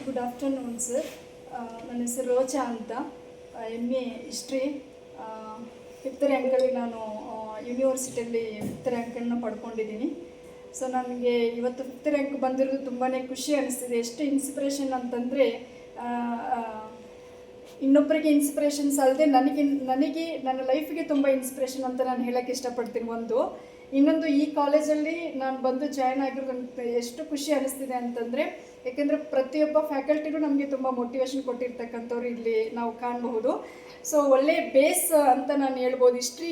Good afternoon sir. ನನ್ನ ಹೆಸರು ರೋಚಾ ಅಂತ. MA history. ಫಿಫ್ತ್ ರ್ಯಾಂಕಲ್ಲಿ ನಾನು ಯೂನಿವರ್ಸಿಟಿಯಲ್ಲಿ ಫಿಫ್ತ್ ರ್ಯಾಂಕನ್ನು ಪಡ್ಕೊಂಡಿದ್ದೀನಿ. ಸೊ ನನಗೆ ಇವತ್ತು ಫಿಫ್ತ್ ರ್ಯಾಂಕ್ ಬಂದಿರೋದು ತುಂಬಾ ಖುಷಿ ಅನಿಸ್ತಿದೆ. ಎಷ್ಟು ಇನ್ಸ್ಪಿರೇಷನ್ ಅಂತಂದರೆ, ಇನ್ನೊಬ್ಬರಿಗೆ ಇನ್ಸ್ಪಿರೇಷನ್ಸ್ ಅಲ್ಲದೆ ನನಗೆ ನನ್ನ ಲೈಫಿಗೆ ತುಂಬ ಇನ್ಸ್ಪಿರೇಷನ್ ಅಂತ ನಾನು ಹೇಳೋಕ್ಕೆ ಇಷ್ಟಪಡ್ತೀನಿ. ಇನ್ನೊಂದು ಈ ಕಾಲೇಜಲ್ಲಿ ನಾನು ಬಂದು ಜಾಯ್ನ್ ಆಗಿರೋದು ಎಷ್ಟು ಖುಷಿ ಅನಿಸ್ತಿದೆ ಅಂತಂದರೆ, ಏಕೆಂದರೆ ಪ್ರತಿಯೊಬ್ಬ ಫ್ಯಾಕಲ್ಟಿನೂ ನಮಗೆ ತುಂಬ ಮೋಟಿವೇಶನ್ ಕೊಟ್ಟಿರ್ತಕ್ಕಂಥವ್ರು ಇಲ್ಲಿ ನಾವು ಕಾಣಬಹುದು. ಸೊ ಒಳ್ಳೆ ಬೇಸ್ ಅಂತ ನಾನು ಹೇಳ್ಬೋದು. ಹಿಸ್ಟ್ರಿ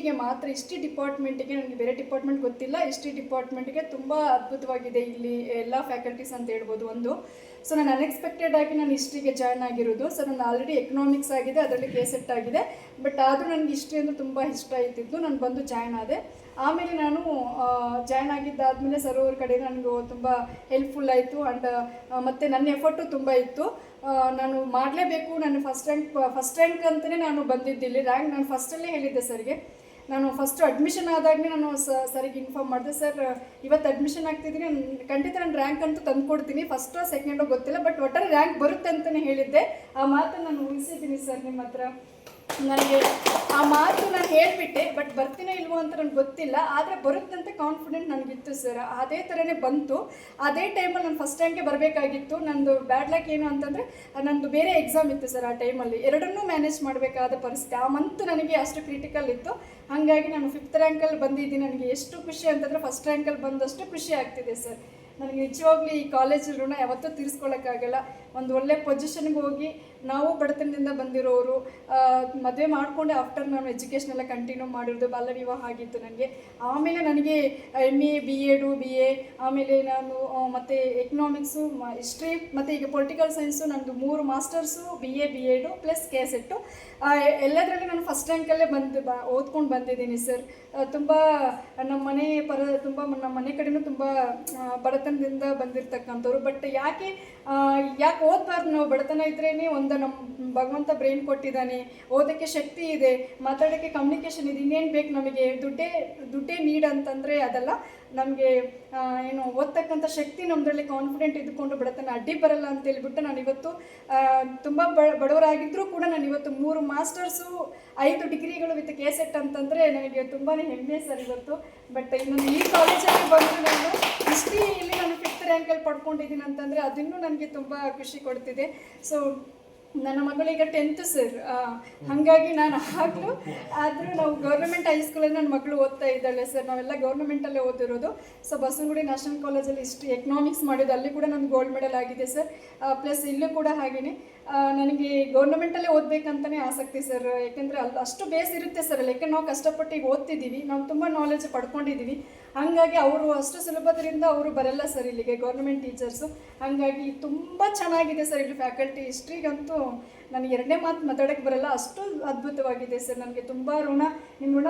ಡಿಪಾರ್ಟ್ಮೆಂಟಿಗೆ, ನನಗೆ ಬೇರೆ ಡಿಪಾರ್ಟ್ಮೆಂಟ್ ಗೊತ್ತಿಲ್ಲ, ಹಿಸ್ಟ್ರಿ ಡಿಪಾರ್ಟ್ಮೆಂಟ್ಗೆ ತುಂಬ ಅದ್ಭುತವಾಗಿದೆ ಇಲ್ಲಿ ಎಲ್ಲ ಫ್ಯಾಕಲ್ಟೀಸ್ ಅಂತ ಹೇಳ್ಬೋದು. ಸೊ ನಾನು ಅನ್ಎಕ್ಸ್ಪೆಕ್ಟೆಡ್ ಆಗಿ ನಾನು ಹಿಸ್ಟ್ರಿಗೆ ಜಾಯ್ನ್ ಆಗಿರೋದು. ಸೊ ನಾನು ಆಲ್ರೆಡಿ ಎಕನಾಮಿಕ್ಸ್ ಆಗಿದೆ, ಅದರಲ್ಲಿ KSET ಆಗಿದೆ. ಬಟ್ ಆದರೂ ನನಗೆ ಹಿಸ್ಟ್ರಿ ಅಂದರೆ ತುಂಬ ಇಷ್ಟ ಆಯ್ತಿದ್ದು, ನಾನು ಬಂದು ಜಾಯ್ನ್ ಆದೆ. ಆಮೇಲೆ ನಾನು ಜಾಯ್ನ್ ಆಗಿದ್ದಾದಮೇಲೆ ಸರ್ ಅವ್ರ ಕಡೆ ನನಗೂ ತುಂಬ ಹೆಲ್ಪ್ಫುಲ್ ಆಯಿತು. ಆ್ಯಂಡ್ ಮತ್ತು ನನ್ನ ಎಫರ್ಟು ತುಂಬ ಇತ್ತು. ನಾನು ಮಾಡಲೇಬೇಕು, ನಾನು ಫಸ್ಟ್ ರ್ಯಾಂಕ್ ಅಂತಲೇ ನಾನು ಬಂದಿದ್ದಿಲ್ಲಿ. ನಾನು ಫಸ್ಟಲ್ಲೇ ಹೇಳಿದ್ದೆ ಸರ್ಗೆ. ನಾನು ಫಸ್ಟು ಅಡ್ಮಿಷನ್ ಆದಾಗಲೇ ನಾನು ಸರಿಗೆ ಇನ್ಫಾರ್ಮ್ ಮಾಡಿದೆ, ಸರ್ ಇವತ್ತು ಅಡ್ಮಿಷನ್ ಆಗ್ತಿದ್ದೀನಿ, ಖಂಡಿತ ನಾನು ರ್ಯಾಂಕ್ ಅಂತೂ ತಂದು ಕೊಡ್ತೀನಿ, ಫಸ್ಟೋ ಸೆಕೆಂಡೋ ಗೊತ್ತಿಲ್ಲ, ಬಟ್ ಒಟ್ಟಾರೆ ರ್ಯಾಂಕ್ ಬರುತ್ತೆ ಅಂತಲೇ ಹೇಳಿದ್ದೆ. ಆ ಮಾತನ್ನು ನಾನು ಉಳಿಸಿದ್ದೀನಿ ಸರ್ ನಿಮ್ಮ ಹತ್ರ. ನನಗೆ ಆ ಮಾತು ನಾನು ಹೇಳಿಬಿಟ್ಟೆ, ಬಟ್ ಬರ್ತೀನೋ ಇಲ್ವೋ ಅಂತ ನನಗೆ ಗೊತ್ತಿಲ್ಲ, ಆದರೆ ಬರುತ್ತಂತ ಕಾನ್ಫಿಡೆಂಟ್ ನನಗಿತ್ತು ಸರ್. ಅದೇ ಥರನೇ ಬಂತು. ಅದೇ ಟೈಮಲ್ಲಿ ನಾನು ಫಸ್ಟ್ ರ್ಯಾಂಕೆ ಬರಬೇಕಾಗಿತ್ತು. ನಂದು ಬ್ಯಾಡ್ ಲಕ್ ಏನು ಅಂತಂದರೆ, ನಂದು ಬೇರೆ ಎಕ್ಸಾಮ್ ಇತ್ತು ಸರ್. ಆ ಟೈಮಲ್ಲಿ ಎರಡನ್ನೂ ಮ್ಯಾನೇಜ್ ಮಾಡಬೇಕಾದ ಪರಿಸ್ಥಿತಿ. ಆ ಮಂತ್ ನನಗೆ ಅಷ್ಟು ಕ್ರಿಟಿಕಲ್ ಇತ್ತು. ಹಾಗಾಗಿ ನಾನು ಫಿಫ್ತ್ ರ್ಯಾಂಕಲ್ಲಿ ಬಂದಿದ್ದೀನಿ. ನನಗೆ ಎಷ್ಟು ಖುಷಿ ಅಂತಂದರೆ, ಫಸ್ಟ್ ರ್ಯಾಂಕಲ್ಲಿ ಬಂದಷ್ಟು ಖುಷಿ ಆಗ್ತಿದೆ ಸರ್. ನನಗೆ ನಿಜವಾಗ್ಲೂ ಈ ಕಾಲೇಜ್ ಋಣ ಯಾವತ್ತೂ ತೀರಿಸ್ಕೊಳ್ಳೋಕ್ಕಾಗಲ್ಲ. ಒಂದು ಒಳ್ಳೆ ಪೊಸಿಷನ್ಗೆ ಹೋಗಿ, ನಾವು ಬಡತನದಿಂದ ಬಂದಿರೋರು, ಮದುವೆ ಮಾಡಿಕೊಂಡೆ ಆಫ್ಟರ್ ನಾನು ಎಜುಕೇಷನ್ ಎಲ್ಲ ಕಂಟಿನ್ಯೂ ಮಾಡಿರೋದು, ಬಾಲ್ಯ ವಿವಾಹ ಆಗಿತ್ತು ನನಗೆ. ಆಮೇಲೆ ನನಗೆ MA BA ಆಮೇಲೆ ನಾನು ಮತ್ತು ಎಕನಾಮಿಕ್ಸು, ಹಿಸ್ಟ್ರಿ ಮತ್ತು ಈಗ ಪೊಲಿಟಿಕಲ್ ಸೈನ್ಸು, ನಂದು 3 masters, BA BEd plus KSET ಎಲ್ಲದರಲ್ಲಿ ನಾನು ಫಸ್ಟ್ ರ್ಯಾಂಕಲ್ಲೇ ಓದ್ಕೊಂಡು ಬಂದಿದ್ದೀನಿ ಸರ್. ತುಂಬ ನಮ್ಮ ಮನೆ ಕಡೆಯೂ ತುಂಬ ಬಡತನದಿಂದ ಬಂದಿರತಕ್ಕಂಥವ್ರು. ಬಟ್ ಯಾಕೆ ಓದಬಾರ್ದು? ನಾವು ಬಡತನ ಇದ್ರೇ ನಮ್ಮ ಭಗವಂತ ಬ್ರೈನ್ ಕೊಟ್ಟಿದ್ದಾನೆ, ಓದೋಕ್ಕೆ ಶಕ್ತಿ ಇದೆ, ಮಾತಾಡೋಕ್ಕೆ ಕಮ್ಯುನಿಕೇಷನ್ ಇದೆ, ಇನ್ನೇನು ಬೇಕು ನಮಗೆ? ದುಡ್ಡೇ ನೀಡ್ ಅಂತಂದರೆ ಅದಲ್ಲ. ನಮಗೆ ಓದ್ತಕ್ಕಂಥ ಶಕ್ತಿ ನಮ್ಮದ್ರಲ್ಲಿ ಕಾನ್ಫಿಡೆಂಟ್ ಇದ್ದುಕೊಂಡು ಬಡತನ ಅಡ್ಡಿ ಬರಲ್ಲ ಅಂತ ಹೇಳ್ಬಿಟ್ಟು ನಾನಿವತ್ತು ತುಂಬ ಬಡವರಾಗಿದ್ದರೂ ಕೂಡ ನಾನಿವತ್ತು 3 ಮಾಸ್ಟರ್ಸು 5 ಡಿಗ್ರಿಗಳು ವಿತ್ KSET ಅಂತಂದರೆ ನನಗೆ ತುಂಬಾ ಹೆಮ್ಮೆ ಸರ್ ಇವತ್ತು. ಬಟ್ ಇನ್ನೊಂದು ಈ ಕಾಲೇಜಲ್ಲಿ ಬಂದು ನಾನು ಹಿಸ್ಟ್ರಿಯಲ್ಲಿ ನಾನು ಫಿಫ್ತ್ ರ್ಯಾಂಕಲ್ಲಿ ಪಡ್ಕೊಂಡಿದ್ದೀನಿ ಅಂತಂದರೆ ಅದಿನ್ನೂ ನನಗೆ ತುಂಬ ಖುಷಿ ಕೊಡ್ತಿದೆ. ಸೊ ನನ್ನ ಮಗಳೀಗ 10th ಸರ್. ಹಾಗಾಗಿ ನಾನು ಆದರೂ ನಾವು ಗೌರ್ಮೆಂಟ್ ಹೈಸ್ಕೂಲಲ್ಲಿ ನನ್ನ ಮಗಳು ಓದ್ತಾ ಇದ್ದಾಳೆ ಸರ್. ನಾವೆಲ್ಲ ಗೌರ್ಮೆಂಟಲ್ಲೇ ಓದಿರೋದು. ಸೊ ಬಸವನಗುಡಿ ನ್ಯಾಷನಲ್ ಕಾಲೇಜಲ್ಲಿ ಎಕನಾಮಿಕ್ಸ್ ಮಾಡಿದ್ದು, ಅಲ್ಲಿ ಕೂಡ ನನಗೆ ಗೋಲ್ಡ್ ಮೆಡಲ್ ಆಗಿದೆ ಸರ್. ಪ್ಲಸ್ ಇಲ್ಲೂ ಕೂಡ ಹಾಗೆಯೇ ನನಗೆ ಗೌರ್ಮೆಂಟಲ್ಲೇ ಓದಬೇಕಂತಲೇ ಆಸಕ್ತಿ ಸರ್. ಯಾಕೆಂದರೆ ಅಷ್ಟು ಬೇಸ್ ಇರುತ್ತೆ ಸರ್ ಅಲ್ಲಿ. ಯಾಕೆಂದ್ರೆ ನಾವು ಕಷ್ಟಪಟ್ಟು ಈಗ ಓದ್ತಿದ್ದೀವಿ, ನಾವು ತುಂಬ ನಾಲೆಜ್ ಪಡ್ಕೊಂಡಿದ್ದೀವಿ. ಹಾಗಾಗಿ ಅವರು ಅಷ್ಟು ಸುಲಭದಿಂದ ಅವರು ಬರಲ್ಲ ಸರ್ ಇಲ್ಲಿಗೆ, ಗೌರ್ಮೆಂಟ್ ಟೀಚರ್ಸು. ಹಾಗಾಗಿ ತುಂಬ ಚೆನ್ನಾಗಿದೆ ಸರ್ ಇಲ್ಲಿ ಫ್ಯಾಕಲ್ಟಿ. ಹಿಸ್ಟ್ರಿಗಂತೂ ನನಗೆ ಎರಡನೇ ಮಾತು ಮಾತಾಡೋಕ್ಕೆ ಬರಲ್ಲ, ಅಷ್ಟು ಅದ್ಭುತವಾಗಿದೆ ಸರ್. ನನಗೆ ತುಂಬ ನಿಮ್ಮ ಋಣ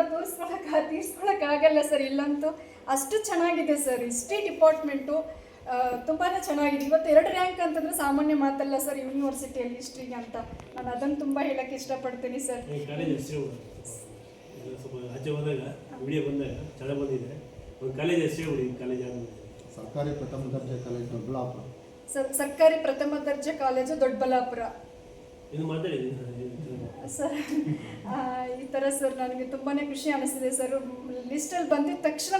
ತೀರಿಸ್ಕೊಳ್ಳೋಕ್ಕಾಗಲ್ಲ ಸರ್ ಇಲ್ಲಂತೂ. ಅಷ್ಟು ಚೆನ್ನಾಗಿದೆ ಸರ್ ಹಿಸ್ಟ್ರಿ ಡಿಪಾರ್ಟ್ಮೆಂಟು. ತುಂಬಾ ಚೆನ್ನಾಗಿದೆ. ಇವತ್ತು 2 ರ್ಯಾಂಕ್ ಅಂತಂದರೆ ಸಾಮಾನ್ಯ ಮಾತಲ್ಲ ಸರ್ ಯೂನಿವರ್ಸಿಟಿಯಲ್ಲಿ ಹಿಸ್ಟ್ರಿಗೆ ಅಂತ. ನಾನು ಅದನ್ನು ತುಂಬ ಹೇಳೋಕ್ಕೆ ಇಷ್ಟಪಡ್ತೀನಿ ಸರ್. ಸರ್ಕಾರಿ ಪ್ರಥಮ ದರ್ಜೆ ಕಾಲೇಜು ದೊಡ್ಡಬಳ್ಳಾಪುರ. ಸರ್ಕಾರಿ ಪ್ರಥಮ ದರ್ಜೆ ಕಾಲೇಜು ದೊಡ್ಡಬಳ್ಳಾಪುರ ಸರ್. ಈ ಥರ ಸರ್ ನನಗೆ ತುಂಬಾ ಖುಷಿ ಅನಿಸ್ತಿದೆ ಸರ್. ಲಿಸ್ಟಲ್ಲಿ ಬಂದಿದ್ದ ತಕ್ಷಣ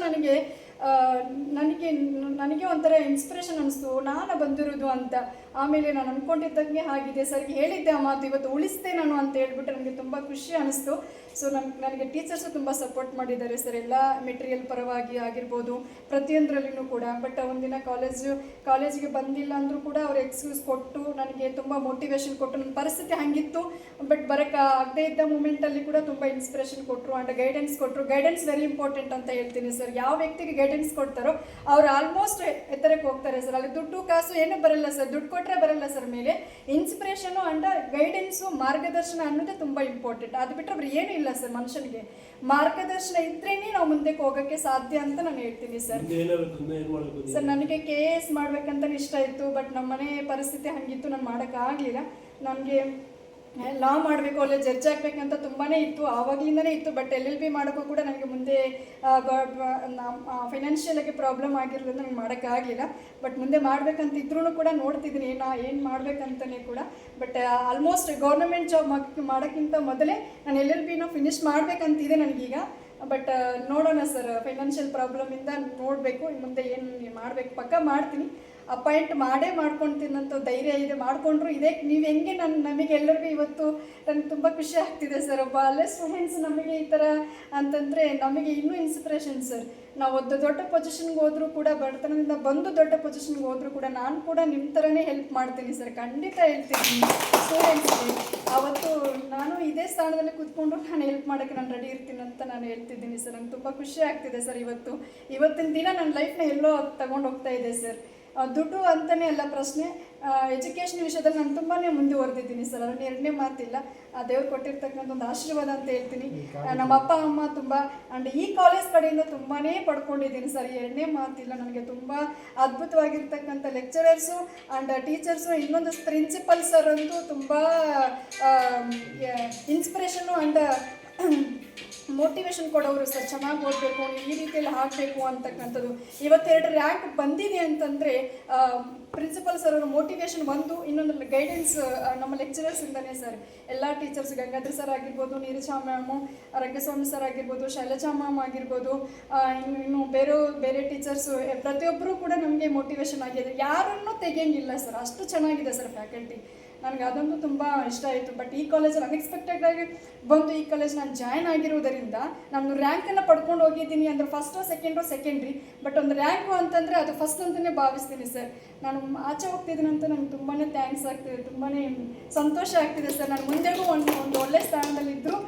ನನಗೆ ಒಂಥರ ಇನ್ಸ್ಪಿರೇಷನ್ ಅನಿಸ್ತು, ನಾನು ಬಂದಿರೋದು ಅಂತ. ಆಮೇಲೆ ನಾನು ಅಂದ್ಕೊಂಡಿದ್ದಂಗೆ ಆಗಿದೆ ಸರ್ಗೆ ಹೇಳಿದ್ದೆ ಆ ಮಾತು, ಇವತ್ತು ಉಳಿಸ್ದೆ ನಾನು ಅಂತ ಹೇಳ್ಬಿಟ್ಟು ನನಗೆ ತುಂಬ ಖುಷಿ ಅನಿಸ್ತು. ಸೊ ನನಗೆ ಟೀಚರ್ಸು ತುಂಬ ಸಪೋರ್ಟ್ ಮಾಡಿದ್ದಾರೆ ಸರ್, ಎಲ್ಲ ಮೆಟೀರಿಯಲ್ ಪರವಾಗಿ ಆಗಿರ್ಬೋದು, ಪ್ರತಿಯೊಂದರಲ್ಲಿನೂ ಕೂಡ. ಬಟ್ ಒಂದಿನ ಕಾಲೇಜಿಗೆ ಬಂದಿಲ್ಲ ಅಂದರೂ ಕೂಡ ಅವ್ರು ಎಕ್ಸ್ಕ್ಯೂಸ್ ಕೊಟ್ಟು ನನಗೆ ತುಂಬ ಮೋಟಿವೇಶನ್ ಕೊಟ್ಟು, ನನ್ನ ಪರಿಸ್ಥಿತಿ ಹಾಗಿತ್ತು ಬಟ್ ಆಗದೇ ಇದ್ದ ಮೂಮೆಂಟಲ್ಲಿ ಕೂಡ ತುಂಬ ಇನ್ಸ್ಪಿರೇಷನ್ ಕೊಟ್ಟರು ಆ್ಯಂಡ್ ಗೈಡೆನ್ಸ್ ಕೊಟ್ಟರು. ಗೈಡೆನ್ಸ್ ವೆರಿ ಇಂಪಾರ್ಟೆಂಟ್ ಅಂತ ಹೇಳ್ತೀನಿ ಸರ್. ಯಾವ ವ್ಯಕ್ತಿಗೆ ಗೈಡೆನ್ಸ್ ಕೊಡ್ತಾರೋ ಅವ್ರು ಆಲ್ಮೋಸ್ಟ್ ಎತ್ತರಕ್ಕೆ ಹೋಗ್ತಾರೆ ಸರ್. ಅಲ್ಲಿ ದುಡ್ಡು ಕಾಸು ಏನೂ ಬರಲ್ಲ ಸರ್, ದುಡ್ಡು ಕೊಟ್ಟರೆ ಬರಲ್ಲ ಸರ್. ಮೇಲೆ ಇನ್ಸ್ಪಿರೇಷನು ಆ್ಯಂಡ್ ಗೈಡೆನ್ಸು, ಮಾರ್ಗದರ್ಶನ ಅನ್ನೋದೇ ತುಂಬ ಇಂಪಾರ್ಟೆಂಟ್. ಅದು ಬಿಟ್ಟರೆ ಅವ್ರು ಏನೂ ಇಲ್ಲ ಸರ್. ಮನುಷ್ಯನಿಗೆ ಮಾರ್ಗದರ್ಶನ ಇದ್ರೇ ನಾವು ಮುಂದಕ್ಕೆ ಹೋಗೋಕ್ಕೆ ಸಾಧ್ಯ ಅಂತ ನಾನು ಹೇಳ್ತೀನಿ ಸರ್. ಸರ್ ನನಗೆ KAS ಮಾಡ್ಬೇಕಂತ ಇಷ್ಟ ಇತ್ತು, ಬಟ್ ನಮ್ಮ ಮನೆ ಪರಿಸ್ಥಿತಿ ಹಾಗಿತ್ತು, ನಾನು ಮಾಡೋಕ್ಕಾಗಲಿಲ್ಲ. ನನಗೆ ಲಾ ಮಾಡಬೇಕು, ಅಲ್ಲೇ ಜಡ್ಜ್ ಆಗಬೇಕಂತ ತುಂಬಾ ಇತ್ತು, ಆವಾಗಲಿಂದನೇ ಇತ್ತು. ಬಟ್ LLB ಮಾಡೋಕ್ಕೂ ಕೂಡ ನನಗೆ ಮುಂದೆ ಫೈನಾನ್ಷಿಯಲಾಗಿ ಪ್ರಾಬ್ಲಮ್ ಆಗಿರೋದ್ರಿಂದ ನನಗೆ ಮಾಡೋಕ್ಕಾಗಲಿಲ್ಲ. ಬಟ್ ಮುಂದೆ ಮಾಡಬೇಕಂತಿದ್ರೂ ಕೂಡ ನೋಡ್ತಿದ್ದೀನಿ ಏನು ಮಾಡಬೇಕಂತಲೇ ಕೂಡ. ಬಟ್ ಆಲ್ಮೋಸ್ಟ್ ಗೌರ್ಮೆಂಟ್ ಜಾಬ್ ಮಾಡೋಕ್ಕಿಂತ ಮೊದಲೇ ನಾನು LLBನ ಫಿನಿಷ್ ಮಾಡಬೇಕಂತಿದೆ ನನಗೀಗ. ಬಟ್ ನೋಡೋಣ ಸರ್, ಫೈನಾನ್ಷಿಯಲ್ ಪ್ರಾಬ್ಲಮಿಂದ ನೋಡಬೇಕು ಮುಂದೆ ಏನು ಮಾಡಬೇಕು. ಪಕ್ಕ ಮಾಡ್ತೀನಿ, ಅಪಾಯಿಂಟ್ ಮಾಡ್ಕೊಳ್ತೀನಂತ ಧೈರ್ಯ ಇದೆ. ಮಾಡಿಕೊಂಡ್ರು ಇದೆ. ನೀವು ಹೆಂಗೆ ನಮಗೆ ಎಲ್ಲರಿಗೂ ಇವತ್ತು ನನಗೆ ತುಂಬ ಖುಷಿ ಆಗ್ತಿದೆ ಸರ್. ಒಬ್ಬ ಅಲ್ಲೇ ಸ್ಟೂಡೆಂಟ್ಸ್ ನಮಗೆ ಈ ಥರ ಅಂತಂದರೆ ನಮಗೆ ಇನ್ನೂ ಇನ್ಸ್ಪಿರೇಷನ್ ಸರ್. ನಾವು ಒಂದು ದೊಡ್ಡ ಪೊಸಿಷನ್ಗೆ ಹೋದರೂ ಕೂಡ, ಬಡತನದಿಂದ ಬಂದು ದೊಡ್ಡ ಪೊಸಿಷನ್ಗೆ ಹೋದರೂ ಕೂಡ ನಾನು ಕೂಡ ನಿಮ್ಮ ಥರನೇ ಹೆಲ್ಪ್ ಮಾಡ್ತೀನಿ ಸರ್, ಖಂಡಿತ ಹೇಳ್ತೀನಿ ಸ್ಟೂಡೆಂಟ್ಸ್ಗೆ. ಅವತ್ತು ನಾನು ಇದೇ ಸ್ಥಾನದಲ್ಲಿ ಕೂತ್ಕೊಂಡು ನಾನು ಹೆಲ್ಪ್ ಮಾಡೋಕ್ಕೆ ನಾನು ರೆಡಿ ಇರ್ತೀನಿ ಅಂತ ನಾನು ಹೇಳ್ತಿದ್ದೀನಿ ಸರ್. ನಂಗೆ ತುಂಬ ಖುಷಿ ಆಗ್ತಿದೆ ಸರ್. ಇವತ್ತಿನ ದಿನ ನನ್ನ ಲೈಫ್ನ ಎಲ್ಲೋ ತಗೊಂಡು ಹೋಗ್ತಾ ಇದೆ ಸರ್. ದುಡ್ಡು ಅಂತಲೇ ಅಲ್ಲ ಪ್ರಶ್ನೆ, ಎಜುಕೇಷನ್ ವಿಷಯದಲ್ಲಿ ನಾನು ತುಂಬಾ ಮುಂದುವರೆದಿದ್ದೀನಿ ಸರ್. ಅದನ್ನು ಎರಡನೇ ಮಾತಿಲ್ಲ. ದೇವ್ರು ಕೊಟ್ಟಿರ್ತಕ್ಕಂಥ ಒಂದು ಆಶೀರ್ವಾದ ಅಂತ ಹೇಳ್ತೀನಿ. ನಮ್ಮ ಅಪ್ಪ ಅಮ್ಮ ತುಂಬ ಆ್ಯಂಡ್ ಈ ಕಾಲೇಜ್ ಕಡೆಯಿಂದ ತುಂಬಾ ಪಡ್ಕೊಂಡಿದ್ದೀನಿ ಸರ್, ಎರಡನೇ ಮಾತಿಲ್ಲ. ನನಗೆ ತುಂಬ ಅದ್ಭುತವಾಗಿರ್ತಕ್ಕಂಥ ಲೆಕ್ಚರರ್ಸು ಆ್ಯಂಡ್ ಟೀಚರ್ಸು, ಇನ್ನೊಂದು ಪ್ರಿನ್ಸಿಪಲ್ ಸರ್ ಅಂತೂ ತುಂಬ ಇನ್ಸ್ಪಿರೇಷನು ಆ್ಯಂಡ್ ಮೋಟಿವೇಶನ್ ಕೊಡೋರು ಸರ್. ಚೆನ್ನಾಗಿ ಓದಬೇಕು, ಈ ರೀತಿಯಲ್ಲಿ ಆಗಬೇಕು ಅಂತಕ್ಕಂಥದ್ದು. ಇವತ್ತೆರಡು ರ್ಯಾಂಕ್ ಬಂದಿದೆ ಅಂತಂದರೆ ಪ್ರಿನ್ಸಿಪಲ್ ಸರ್ ಅವರು ಮೋಟಿವೇಶನ್ ಒಂದು, ಇನ್ನೊಂದು ಗೈಡೆನ್ಸ್ ನಮ್ಮ ಲೆಕ್ಚರರ್ಸಿಂದನೇ ಸರ್. ಎಲ್ಲ ಟೀಚರ್ಸ್, ಗಂಗಾಧರ್ ಸರ್ ಆಗಿರ್ಬೋದು, ನೀರಜಾ ಮ್ಯಾಮು, ರಂಗಸ್ವಾಮಿ ಸರ್ ಆಗಿರ್ಬೋದು, ಶೈಲಜಾ ಮ್ಯಾಮ್ ಆಗಿರ್ಬೋದು, ಇನ್ನು ಬೇರೆ ಟೀಚರ್ಸು ಪ್ರತಿಯೊಬ್ಬರು ಕೂಡ ನಮಗೆ ಮೋಟಿವೇಶನ್ ಆಗಿದೆ. ಯಾರನ್ನೂ ತೆಗೆಯಂಗಿಲ್ಲ ಸರ್, ಅಷ್ಟು ಚೆನ್ನಾಗಿದೆ ಸರ್ ಫ್ಯಾಕಲ್ಟಿ. ನನಗೆ ಅದೊಂದು ತುಂಬ ಇಷ್ಟ ಆಯಿತು. ಬಟ್ ಈ ಕಾಲೇಜಲ್ಲಿ ಅನ್ಎಕ್ಸ್ಪೆಕ್ಟೆಡಾಗಿ ಬಂದು ಈ ಕಾಲೇಜ್ ನಾನು ಜಾಯ್ನ್ ಆಗಿರೋದರಿಂದ ನಾನು ರ್ಯಾಂಕನ್ನು ಪಡ್ಕೊಂಡು ಹೋಗಿದ್ದೀನಿ. ಅಂದರೆ ಫಸ್ಟೋ ಸೆಕೆಂಡ್ರಿ, ಬಟ್ ಒಂದು ರ್ಯಾಂಕು ಅಂತಂದರೆ ಅದು ಫಸ್ಟ್ ಅಂತಲೇ ಭಾವಿಸ್ತೀನಿ ಸರ್. ನಾನು ಆಚೆ ಹೋಗ್ತಿದ್ದೀನಿ ಅಂತ ನನಗೆ ತುಂಬಾ ಥ್ಯಾಂಕ್ಸ್ ಆಗ್ತಿದೆ, ತುಂಬಾ ಸಂತೋಷ ಆಗ್ತಿದೆ ಸರ್. ನಾನು ಮುಂದೆಗೂ ಒಂದು ಒಳ್ಳೆ ಸ್ಥಾನದಲ್ಲಿದ್ದರೂ